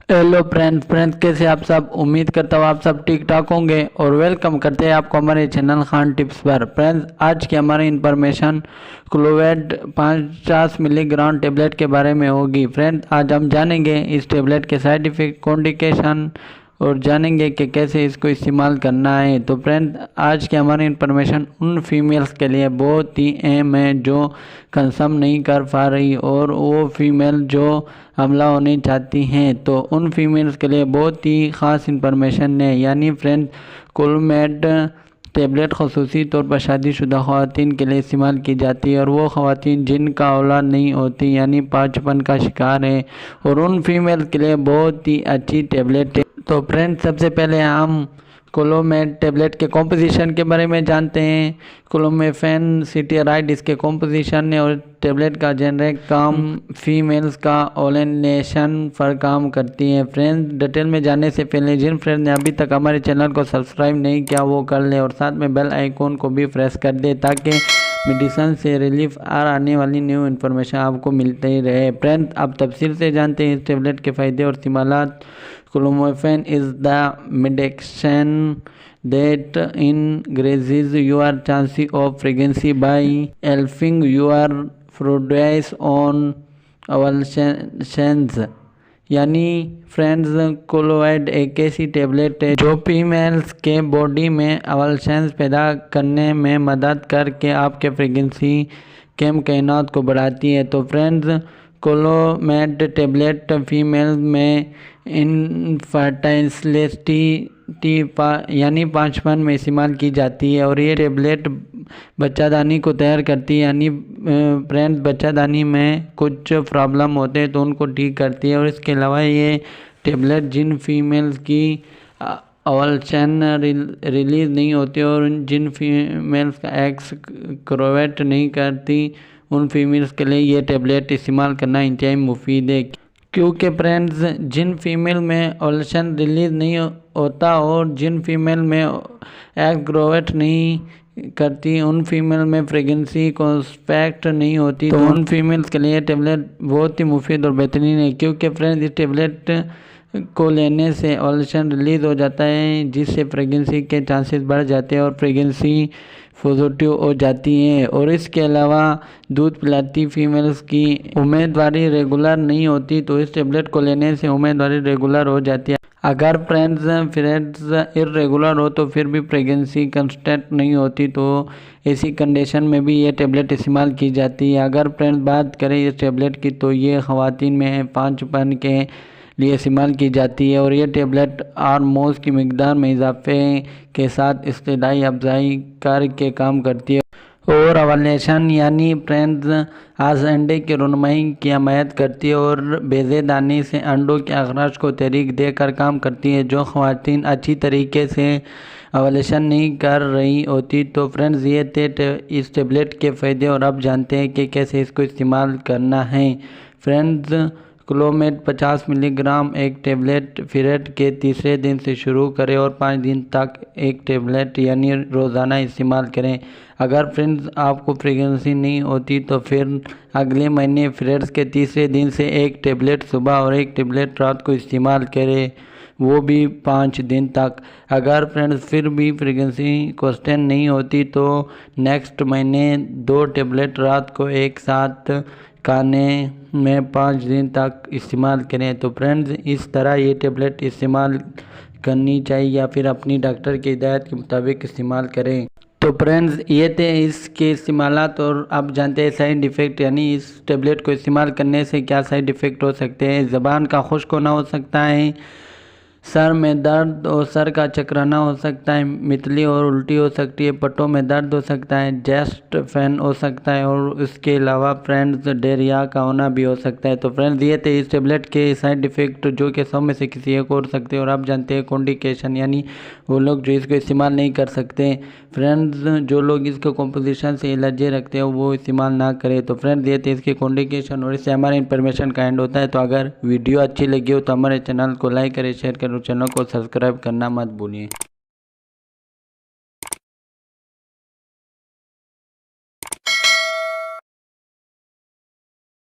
Hello friends कैसे आप सब। उम्मीद करता हूँ आप सब ठीक ठाक होंगे और वेलकम करते हैं आपको हमारे चैनल खान टिप्स पर। फ्रेंड्स आज की हमारी इन्फॉर्मेशन क्लोवेड 50 मिलीग्राम टेबलेट के बारे में होगी। फ्रेंड्स आज हम जानेंगे इस टेबलेट के साइड इफेक्ट, कॉन्डिकेशन और जानेंगे कि कैसे इसको इस्तेमाल करना है। तो फ्रेंड आज की हमारी इन्फॉर्मेशन उन फीमेल्स के लिए बहुत ही अहम है जो कंसम नहीं कर पा रही और वो फीमेल जो हमला होने चाहती हैं, तो उन फीमेल्स के लिए बहुत ही ख़ास इन्फॉर्मेशन है। यानी फ्रेंड क्लोवेड टेबलेट खसूसी तौर पर शादीशुदा ख़वातीन के लिए इस्तेमाल की जाती है और वो ख़वातीन जिनका औलाद नहीं होती यानी पाँचपन का शिकार है, और उन फीमेल के लिए बहुत ही अच्छी टेबलेट है। तो फ्रेंड सबसे पहले हम क्लोवेड टेबलेट के कॉम्पोजिशन के बारे में जानते हैं। क्लोमिफेन सिटीराइड इसके कॉम्पोजिशन है और टेबलेट का जेनरिक काम फीमेल्स का ओलेनेशन पर काम करती है। फ्रेंड्स डिटेल में जानने से पहले जिन फ्रेंड ने अभी तक हमारे चैनल को सब्सक्राइब नहीं किया वो कर ले और साथ में बेल आइकॉन को भी प्रेस कर दे ताकि मेडिसिन से रिलीफ और आने वाली न्यू इन्फॉर्मेशन आपको मिलते ही रहे। फ्रेंड्स अब तफसील से जानते हैं इस टेबलेट के फ़ायदे और इस्तेमालात। Clomiphene is the medication that increases your chances of pregnancy by helping your produce on ovulations। यानी फ्रेंड्स क्लोवेड एक ऐसी टेबलेट है जो फीमेल्स के बॉडी में ओवुलेशंस पैदा करने में मदद करके आपके प्रेगनेंसी के इम्कानात को बढ़ाती है। तो फ्रेंड्स क्लोवेड टेबलेट फीमेल में इनफर्टिलिटी यानी पाँचपन में इस्तेमाल की जाती है और ये टेबलेट बच्चादानी को तैयार करती है। यानी फ्रेंड्स बच्चादानी में कुछ प्रॉब्लम होते हैं तो उनको ठीक करती है। और इसके अलावा ये टेबलेट जिन फीमेल्स की ओवुलेशन रिलीज़ नहीं होती और जिन फीमेल्स का एग्स क्लोवेट नहीं करती उन फीमेल्स के लिए ये टेबलेट इस्तेमाल करना इंतहाई मुफीद है, क्योंकि फ्रेंड्स जिन फीमेल में ओवुलेशन रिलीज़ नहीं होता और जिन फीमेल में एग क्लोवेट नहीं करती उन फीमेल में प्रेगनेंसी को एक्सपेक्ट नहीं होती, तो उन फीमेल्स के लिए टेबलेट बहुत ही मुफीद और बेहतरीन है। क्योंकि फ्रेंड्स इस टेबलेट को लेने से ओवुलेशन रिलीज़ हो जाता है जिससे प्रेगनेंसी के चांसेस बढ़ जाते हैं और प्रेगनेंसी पॉजिटिव हो जाती हैं। और इसके अलावा दूध पिलाती फीमेल्स की उम्मीदवारी रेगुलर नहीं होती तो इस टेबलेट को लेने से उम्मीदवारी रेगुलर हो जाती है। अगर पीरियड्स इरेगुलर हो तो फिर भी प्रेगनेंसी कंस्टेंट नहीं होती, तो ऐसी कंडीशन में भी ये टेबलेट इस्तेमाल की जाती है। अगर फ्रेंड्स बात करें इस टेबलेट की तो ये ख़वातीन में पाँचपन के लिए इस्तेमाल की जाती है और ये टेबलेट हार्मोन्स की मिकदार में इजाफे के साथ इस्तेदाई अफजाई करके काम करती है और ओवुलेशन यानी फ्रेंड्स आज अंडे की रुनमाई की हमायत करती है और बेज़ेदानी से अंडों के अखराज को तहरीक देकर काम करती है। जो ख़वातीन अच्छी तरीके से ओवुलेशन नहीं कर रही होती, तो फ्रेंड्स ये थे इस टेबलेट के फ़ायदे और अब जानते हैं कि कैसे इसको इस्तेमाल करना है। फ्रेंड्स क्लोवेड 50 मिलीग्राम एक टेबलेट पीरियड के तीसरे दिन से शुरू करें और 5 दिन तक एक टेबलेट यानी रोज़ाना इस्तेमाल करें। अगर फ्रेंड्स आपको प्रेगनेंसी नहीं होती तो फिर अगले महीने पीरियड्स के तीसरे दिन से एक टेबलेट सुबह और एक टेबलेट रात को इस्तेमाल करें, वो भी 5 दिन तक। अगर फ्रेंड्स फिर भी प्रेगनेंसी क्वेश्चन नहीं होती तो नेक्स्ट महीने 2 टेबलेट रात को एक साथ खाने में 5 दिन तक इस्तेमाल करें। तो फ्रेंड्स इस तरह ये टेबलेट इस्तेमाल करनी चाहिए या फिर अपनी डॉक्टर की हिदायत के मुताबिक इस्तेमाल करें। तो फ्रेंड्स ये थे इसके इस्तेमालात और अब जानते हैं साइड इफ़ेक्ट, यानी इस टेबलेट को इस्तेमाल करने से क्या साइड इफ़ेक्ट हो सकते हैं। ज़बान का खुश्क होना हो सकता है, सर में दर्द और सर का चकराना हो सकता है, मितली और उल्टी हो सकती है, पट्टों में दर्द हो सकता है, चेस्ट पेन हो सकता है और इसके अलावा फ्रेंड्स डायरिया का होना भी हो सकता है। तो फ्रेंड्स ये थे इस टेबलेट के साइड इफ़ेक्ट जो कि 100 में से किसी एक हो सकते हैं। और आप जानते हैं कॉन्डिकेशन, यानी वो लोग जो इसको इस्तेमाल नहीं कर सकते। फ्रेंड्स जो लोग इसके कॉम्पोजिशन से एलर्जी रखते हैं वो इस्तेमाल ना करें। तो फ्रेंड्स ये थे इसके कॉन्डिकेशन और इससे हमारे इन्फॉर्मेशन का एंड होता है। तो अगर वीडियो अच्छी लगी हो तो हमारे चैनल को लाइक करें, शेयर करें, चैनल को सब्सक्राइब करना मत भूलिए।